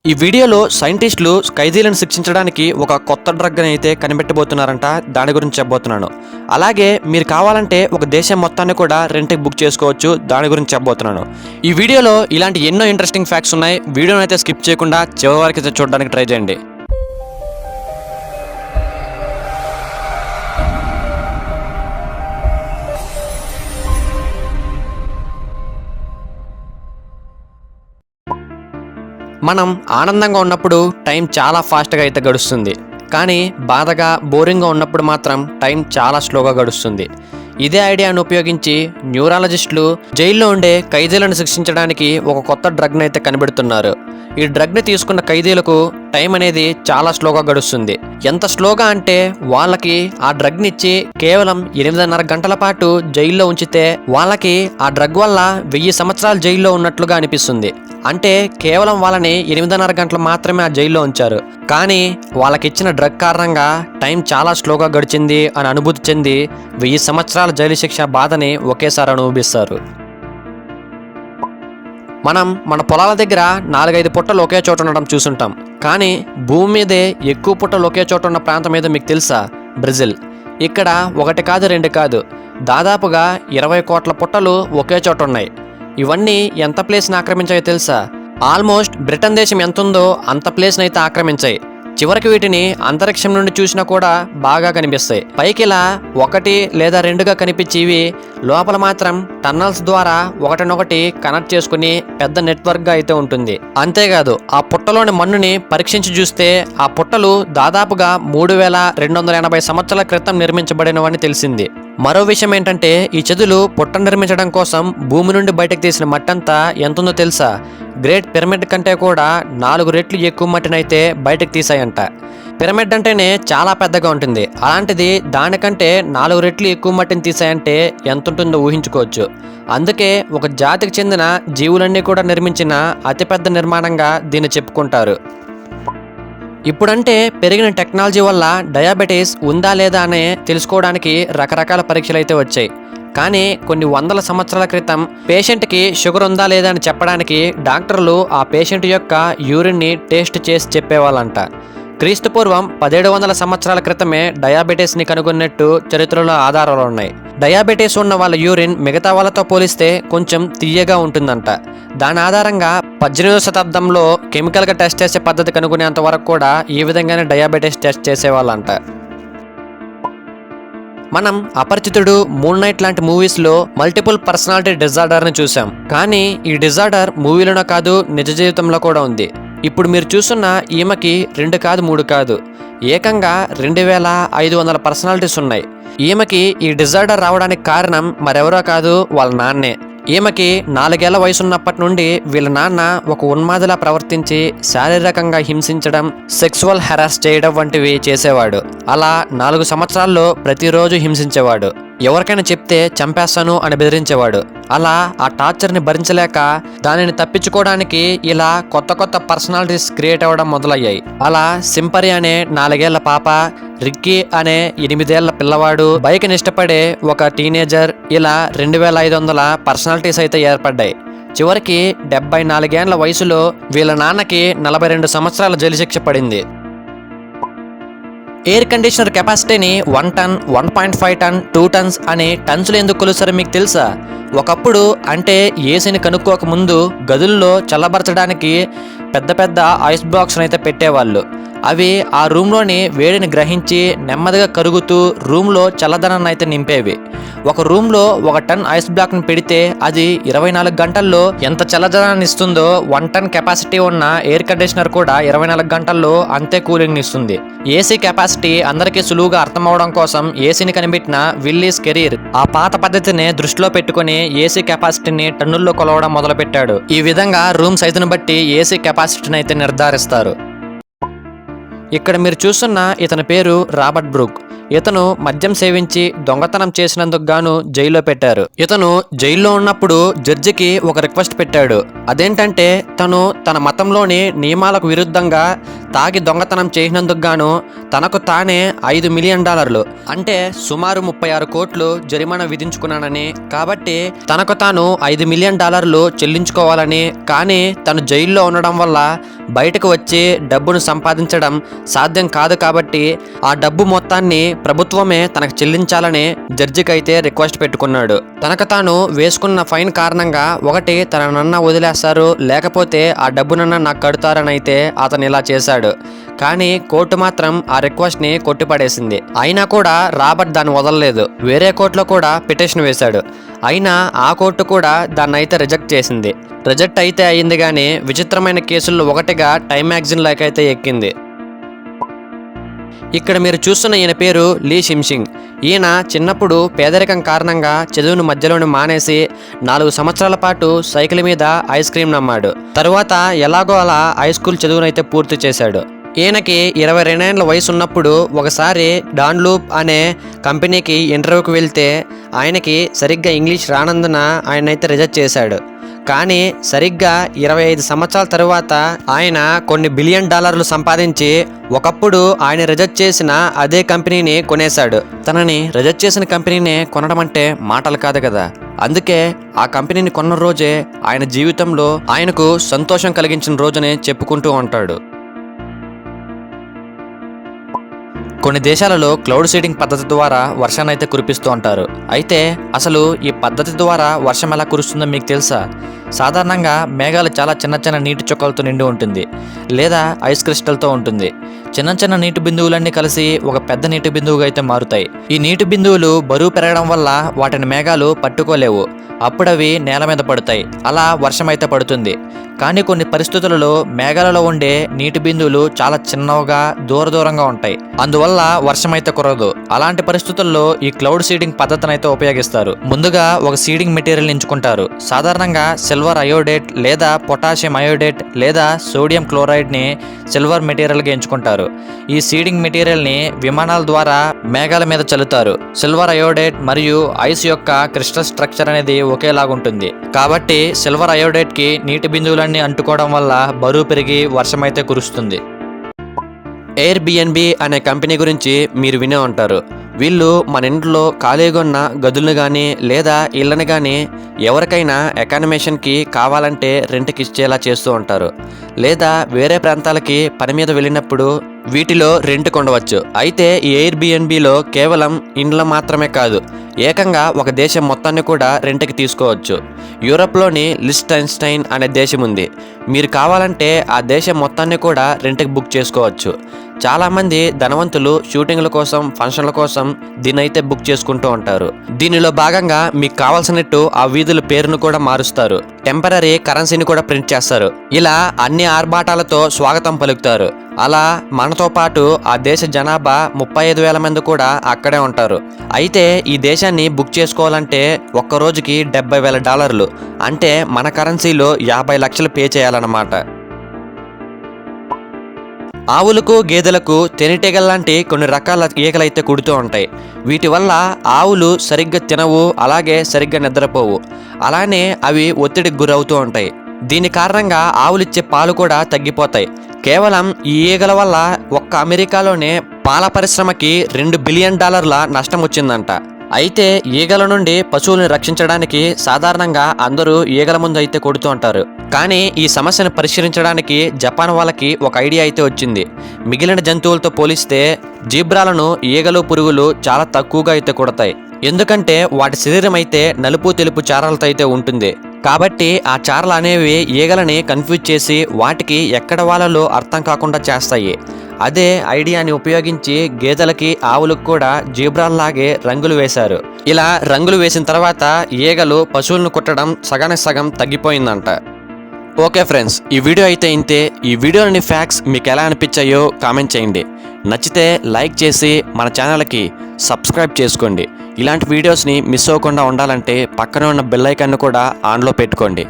ఈ వీడియోలో సైంటిస్టులు ఖైదీలను శిక్షించడానికి ఒక కొత్త డ్రగ్ అయితే కనిపెట్టబోతున్నారంట. దాని గురించి చెప్పబోతున్నాను. అలాగే మీరు కావాలంటే ఒక దేశం మొత్తాన్ని కూడా రెంట్కి బుక్ చేసుకోవచ్చు. దాని గురించి చెప్పబోతున్నాను. ఈ వీడియోలో ఇలాంటి ఎన్నో ఇంట్రెస్టింగ్ ఫ్యాక్ట్స్ ఉన్నాయి. వీడియోని అయితే స్కిప్ చేయకుండా చివరి వరకు అయితే చూడడానికి ట్రై చేయండి. మనం ఆనందంగా ఉన్నప్పుడు టైం చాలా ఫాస్ట్గా అయితే గడుస్తుంది. కానీ బాధగా బోరింగ్గా ఉన్నప్పుడు మాత్రం టైం చాలా స్లోగా గడుస్తుంది. ఇదే ఐడియాను ఉపయోగించి న్యూరాలజిస్టులు జైల్లో ఉండే ఖైదీలను శిక్షించడానికి ఒక కొత్త డ్రగ్ని అయితే కనిపెడుతున్నారు. ఈ డ్రగ్ని తీసుకున్న ఖైదీలకు టైం అనేది చాలా స్లోగా గడుస్తుంది. ఎంత స్లోగా అంటే వాళ్ళకి ఆ డ్రగ్ని ఇచ్చి కేవలం 8.5 గంటల పాటు జైల్లో ఉంచితే వాళ్ళకి ఆ డ్రగ్ వల్ల 1000 సంవత్సరాలు జైల్లో ఉన్నట్లుగా అనిపిస్తుంది. అంటే కేవలం వాళ్ళని 8.5 గంటలు మాత్రమే ఆ జైల్లో ఉంచారు. కానీ వాళ్ళకిచ్చిన డ్రగ్ కారణంగా టైం చాలా స్లోగా గడిచింది అని అనుభూతి చెంది 1000 సంవత్సరాల జైలు శిక్ష బాధని ఒకేసారి అనుభవిస్తారు. మనం మన పొలాల దగ్గర 4-5 పుట్టలు ఒకే చోట ఉండడం చూసుంటాం. కానీ భూమి మీదే ఎక్కువ పుట్టలు ఒకే చోట ఉన్న ప్రాంతం ఏదో మీకు తెలుసా? బ్రెజిల్. ఇక్కడ 1 కాదు 2 కాదు, దాదాపుగా 20 కోట్ల పుట్టలు ఒకే చోట ఉన్నాయి. ఇవన్నీ ఎంత ప్లేస్ని ఆక్రమించాయో తెలుసా? ఆల్మోస్ట్ బ్రిటన్ దేశం ఎంత ఉందో అంత ప్లేస్ని అయితే ఆక్రమించాయి. చివరికి వీటిని అంతరిక్షం నుండి చూసినా కూడా బాగా కనిపిస్తాయి. పైకి ఇలా 1 లేదా 2గా కనిపించేవి లోపల మాత్రం టన్నల్స్ ద్వారా ఒకటినొకటి కనెక్ట్ చేసుకుని పెద్ద నెట్వర్క్గా అయితే ఉంటుంది. అంతేకాదు ఆ పుట్టలోని మన్నుని పరీక్షించి చూస్తే ఆ పుట్టలు దాదాపుగా 3280 సంవత్సరాల క్రితం నిర్మించబడినవని తెలిసింది. మరో విషయం ఏంటంటే ఈ చెదులు పుట్ట నిర్మించడం కోసం భూమి నుండి బయటకు తీసిన మట్టంతా ఎంతుందో తెలుసా? గ్రేట్ పిరమిడ్ కంటే కూడా 4 రెట్లు ఎక్కువ మట్టినైతే బయటకు తీసాయంట. పిరమిడ్ అంటేనే చాలా పెద్దగా ఉంటుంది. అలాంటిది దానికంటే 4 రెట్లు ఎక్కువ మట్టిని తీసాయంటే ఎంత ఉంటుందో ఊహించుకోవచ్చు. అందుకే ఒక జాతికి చెందిన జీవులన్నీ కూడా నిర్మించిన అతిపెద్ద నిర్మాణంగా దీన్ని చెప్పుకుంటారు. ఇప్పుడంటే పెరిగిన టెక్నాలజీ వల్ల డయాబెటీస్ ఉందా లేదా అనే తెలుసుకోవడానికి రకరకాల పరీక్షలు అయితే వచ్చాయి. కానీ కొన్ని వందల సంవత్సరాల క్రితం పేషెంట్కి షుగర్ ఉందా లేదా అని చెప్పడానికి డాక్టర్లు ఆ పేషెంట్ యొక్క యూరిన్ని టేస్ట్ చేసి చెప్పేవాళ్ళంట. క్రీస్తుపూర్వం 1700 సంవత్సరాల క్రితమే డయాబెటీస్ని కనుగొన్నట్టు చరిత్రలో ఆధారాలు ఉన్నాయి. డయాబెటీస్ ఉన్న వాళ్ళ యూరిన్ మిగతా వాళ్ళతో పోలిస్తే కొంచెం తీయగా ఉంటుందంట. దాని ఆధారంగా 18వ శతాబ్దంలో కెమికల్గా టెస్ట్ చేసే పద్ధతి కనుగొనేంత వరకు కూడా ఈ విధంగానే డయాబెటీస్ టెస్ట్ చేసేవాళ్ళంట. మనం అపరిచితుడు, మూన్ నైట్ లాంటి మూవీస్లో మల్టిపుల్ పర్సనాలిటీ డిజార్డర్ని చూసాం. కానీ ఈ డిజార్డర్ మూవీలోనే కాదు నిజ జీవితంలో కూడా ఉంది. ఇప్పుడు మీరు చూస్తున్న ఈమెకి 2 కాదు 3 కాదు, ఏకంగా 2500 పర్సనాలిటీస్ ఉన్నాయి. ఈమెకి ఈ డిజార్డర్ రావడానికి కారణం మరెవరో కాదు, వాళ్ళ నాన్నే. ఈమెకి 4 ఏళ్ల వయసున్నప్పటి నుండి వీళ్ళ నాన్న ఒక ఉన్మాదిలా ప్రవర్తించి శారీరకంగా హింసించడం, సెక్సువల్ హెరాస్ చేయడం వంటివి చేసేవాడు. అలా 4 సంవత్సరాల్లో ప్రతిరోజు హింసించేవాడు. ఎవరికైనా చెప్తే చంపేస్తాను అని బెదిరించేవాడు. అలా ఆ టార్చర్ని భరించలేక దానిని తప్పించుకోవడానికి ఇలా కొత్త పర్సనాలిటీస్ క్రియేట్ అవ్వడం మొదలయ్యాయి. అలా సింపరి అనే 4 ఏళ్ల పాప, రిక్కీ అనే 8 ఏళ్ల పిల్లవాడు, బైక్ని ఇష్టపడే ఒక టీనేజర్, ఇలా 2500 పర్సనాలిటీస్ అయితే ఏర్పడ్డాయి. చివరికి 74 ఏళ్ల వయసులో వీళ్ళ నాన్నకి 42 సంవత్సరాల జైలు శిక్ష పడింది. ఎయిర్ కండిషనర్ కెపాసిటీని 1 టన్, 1.5 టన్, 2 టన్స్ అని టన్స్లో ఎందుకు కొలుస్తారో మీకు తెలుసా? ఒకప్పుడు అంటే ఏసీని కనుక్కోక ముందు గదుల్లో చల్లబరచడానికి పెద్ద ఐస్ బాక్స్ని అయితే పెట్టేవాళ్ళు. అవి ఆ రూమ్లోని వేడిని గ్రహించి నెమ్మదిగా కరుగుతూ రూమ్లో చల్లదనాన్ని అయితే నింపేవి. ఒక రూమ్లో 1 టన్ ఐస్ బ్లాక్ని పెడితే అది 24 గంటల్లో ఎంత చల్లదనాన్ని ఇస్తుందో 1 టన్ కెపాసిటీ ఉన్న ఎయిర్ కండిషనర్ కూడా 24 గంటల్లో అంతే కూలింగ్ ఇస్తుంది. ఏసీ కెపాసిటీ అందరికీ సులువుగా అర్థం అవడం కోసం ఏసీని కనిపెట్టిన విల్లీస్ కెరీర్ ఆ పాత పద్ధతిని దృష్టిలో పెట్టుకుని ఏసీ కెపాసిటీని టన్నుల్లో కొలవడం మొదలుపెట్టాడు. ఈ విధంగా రూమ్ సైజును బట్టి ఏసీ కెపాసిటీని అయితే నిర్ధారిస్తారు. ఇక్కడ మీరు చూస్తున్న ఇతని పేరు రాబర్ట్ బ్రూక్. ఇతను మద్యం సేవించి దొంగతనం చేసినందుకు గాను జైల్లో పెట్టారు. ఇతను జైల్లో ఉన్నప్పుడు జడ్జికి ఒక రిక్వెస్ట్ పెట్టాడు. అదేంటంటే తను తన మతంలోని నియమాలకు విరుద్ధంగా తాగి దొంగతనం చేసినందుకు గాను తనకు తానే $5 మిలియన్ అంటే సుమారు 36 కోట్లు జరిమానా విధించుకున్నానని, కాబట్టి తనకు తాను $5 మిలియన్ చెల్లించుకోవాలని, కానీ తను జైల్లో ఉండడం వల్ల బయటకు వచ్చి డబ్బును సంపాదించడం సాధ్యం కాదు, కాబట్టి ఆ డబ్బు మొత్తాన్ని ప్రభుత్వమే తనకు చెల్లించాలని జడ్జికి అయితే రిక్వెస్ట్ పెట్టుకున్నాడు. తనకు తాను వేసుకున్న ఫైన్ కారణంగా ఒకటి తన నన్న వదిలేస్తారు, లేకపోతే ఆ డబ్బునన్నా నాకు కడతారని అయితే అతను ఇలా చేశాడు. కానీ కోర్టు మాత్రం ఆ రిక్వెస్ట్ని కొట్టిపడేసింది. అయినా కూడా రాబర్ట్ దాన్ని వదలలేదు. వేరే కోర్టులో కూడా పిటిషన్ వేశాడు. అయినా ఆ కోర్టు కూడా దాన్ని అయితే రిజెక్ట్ చేసింది. రిజెక్ట్ అయితే అయ్యింది, కానీ విచిత్రమైన కేసుల్లో ఒకటిగా టైమ్ మ్యాగజైన్లోకి అయితే ఎక్కింది. ఇక్కడ మీరు చూస్తున్న ఈయన పేరు లీ షిమ్షింగ్. ఈయన చిన్నప్పుడు పేదరికం కారణంగా చదువును మధ్యలోనే మానేసి 4 సంవత్సరాల పాటు సైకిల్ మీద ఐస్ క్రీమ్ నమ్మాడు. తరువాత ఎలాగో అలా హై స్కూల్ చదువునైతే పూర్తి చేశాడు. ఈయనకి 22 ఏళ్ల వయసు ఉన్నప్పుడు ఒకసారి డాన్లూప్ అనే కంపెనీకి ఇంటర్వ్యూకి వెళ్తే ఆయనకి సరిగ్గా ఇంగ్లీష్ రానందున ఆయనైతే రిజెక్ట్ చేశాడు. కానీ సరిగ్గా 25 సంవత్సరాల తరువాత ఆయన కొన్ని $1 బిలియన్ సంపాదించి ఒకప్పుడు ఆయన రిజెక్ట్ చేసిన అదే కంపెనీని కొనేశాడు. తనని రిజెక్ట్ చేసిన కంపెనీనే కొనడం అంటే మాటలు కాదు కదా. అందుకే ఆ కంపెనీని కొన్న రోజే ఆయన జీవితంలో ఆయనకు సంతోషం కలిగించిన రోజునే చెప్పుకుంటూ ఉంటాడు. కొన్ని దేశాలలో క్లౌడ్ సీడింగ్ పద్ధతి ద్వారా వర్షాన్ని అయితే కురిపిస్తూ ఉంటారు. అయితే అసలు ఈ పద్ధతి ద్వారా వర్షం ఎలా కురుస్తుందో మీకు తెలుసా? సాధారణంగా మేఘాలు చాలా చిన్న చిన్న నీటి చుక్కలతో నిండి ఉంటుంది, లేదా ఐస్ క్రిస్టల్తో ఉంటుంది. చిన్న చిన్న నీటి బిందువులన్నీ కలిసి ఒక పెద్ద నీటి బిందువుగా అయితే మారుతాయి. ఈ నీటి బిందువులు బరువు పెరగడం వల్ల వాటిని మేఘాలు పట్టుకోలేవు. అప్పుడు అవి నేల మీద పడతాయి. అలా వర్షం అయితే పడుతుంది. కానీ కొన్ని పరిస్థితులలో మేఘాలలో ఉండే నీటి బిందువులు చాలా చిన్నవిగా దూరంగా ఉంటాయి. అందువల్ల వర్షం అయితే కురదు. అలాంటి పరిస్థితుల్లో ఈ క్లౌడ్ సీడింగ్ పద్ధతిని అయితే ఉపయోగిస్తారు. ముందుగా ఒక సీడింగ్ మెటీరియల్ ఎంచుకుంటారు. సాధారణంగా సిల్వర్ అయోడేట్ లేదా పొటాషియం అయోడేట్ లేదా సోడియం క్లోరైడ్ ని సిల్వర్ మెటీరియల్ గా ఎంచుకుంటారు. ఈ సీడింగ్ మెటీరియల్ ని విమానాల ద్వారా మేఘాల మీద చల్లుతారు. సిల్వర్ అయోడేట్ మరియు ఐస్ యొక్క క్రిస్టల్ స్ట్రక్చర్ అనేది ఒకేలాగుంటుంది. కాబట్టి సిల్వర్ అయోడేట్ కి నీటి బిందువులన్నీ అంటుకోవడం వల్ల బరువు పెరిగి వర్షం అయితే కురుస్తుంది. ఎయిర్బిఎన్బి అనే కంపెనీ గురించి మీరు వినే ఉంటారు. వీళ్ళు మన ఇంట్లో ఖాళీగా ఉన్న గదులను కానీ లేదా ఇళ్ళని కానీ ఎవరికైనా అకామిడేషన్కి కావాలంటే రెంట్కి ఇచ్చేలా చేస్తూ ఉంటారు. లేదా వేరే ప్రాంతాలకి పని మీద వెళ్ళినప్పుడు వీటిలో రెంట్ కొండవచ్చు. అయితే ఈ ఎయిర్బిఎన్బిలో కేవలం ఇండ్లు మాత్రమే కాదు, ఏకంగా ఒక దేశం మొత్తాన్ని కూడా రెంట్కి తీసుకోవచ్చు. యూరప్లోని లిస్టెన్స్టైన్ అనే దేశం ఉంది. మీరు కావాలంటే ఆ దేశం మొత్తాన్ని కూడా రెంట్కి బుక్ చేసుకోవచ్చు. చాలామంది ధనవంతులు షూటింగ్ల కోసం, ఫంక్షన్ల కోసం దీన్ని అయితే బుక్ చేసుకుంటూ ఉంటారు. దీనిలో భాగంగా మీకు కావాల్సినట్టు ఆ వీధుల పేరును కూడా మారుస్తారు. టెంపరరీ కరెన్సీని కూడా ప్రింట్ చేస్తారు. ఇలా అన్ని ఆర్భాటాలతో స్వాగతం పలుకుతారు. అలా మనతో పాటు ఆ దేశ జనాభా 35,000 మంది కూడా అక్కడే ఉంటారు. అయితే ఈ దేశాన్ని బుక్ చేసుకోవాలంటే ఒక్క రోజుకి $70,000 అంటే మన కరెన్సీలో 50 లక్షలు పే చేయాలన్నమాట. ఆవులకు, గేదెలకు తేనెటీగల్లాంటి కొన్ని రకాల ఈగలైతే కుడుతూ ఉంటాయి. వీటి వల్ల ఆవులు సరిగ్గా తినవు, అలాగే సరిగ్గా నిద్రపోవు. అలానే అవి ఒత్తిడికి గురవుతూ ఉంటాయి. దీని కారణంగా ఆవులిచ్చే పాలు కూడా తగ్గిపోతాయి. కేవలం ఈ ఈగల వల్ల ఒక్క అమెరికాలోనే పాల పరిశ్రమకి $2 బిలియన్ నష్టం వచ్చిందంట. అయితే ఈగల నుండి పశువులను రక్షించడానికి సాధారణంగా అందరూ ఈగల ముందు అయితే కొడుతూ ఉంటారు. కానీ ఈ సమస్యను పరిష్కరించడానికి జపాన్ వాళ్ళకి ఒక ఐడియా అయితే వచ్చింది. మిగిలిన జంతువులతో పోలిస్తే జీబ్రాలను ఈగలు, పురుగులు చాలా తక్కువగా అయితే కొడతాయి. ఎందుకంటే వాటి శరీరం అయితే నలుపు తెలుపు చారలతో అయితే ఉంటుంది. కాబట్టి ఆ చారలు అనేవి ఈగలని కన్ఫ్యూజ్ చేసి వాటికి ఎక్కడ వాళ్ళలో అర్థం కాకుండా చేస్తాయి. అదే ఐడియాని ఉపయోగించి గేదెలకి, ఆవులకు కూడా జీబ్రాల్లాగే రంగులు వేశారు. ఇలా రంగులు వేసిన తర్వాత ఈగలు పశువులను కుట్టడం సగానికి సగం తగ్గిపోయిందంట. ఓకే ఫ్రెండ్స్, ఈ వీడియో అయితే ఇంతే. ఈ వీడియోలోని ఫ్యాక్ట్స్ మీకు ఎలా అనిపించాయో కామెంట్ చేయండి. నచ్చితే లైక్ చేసి మన ఛానల్కి సబ్స్క్రైబ్ చేసుకోండి. ఇలాంటి వీడియోస్ని మిస్ అవ్వకుండా ఉండాలంటే పక్కన ఉన్న బెల్ ఐకాన్ను కూడా ఆన్లో పెట్టుకోండి.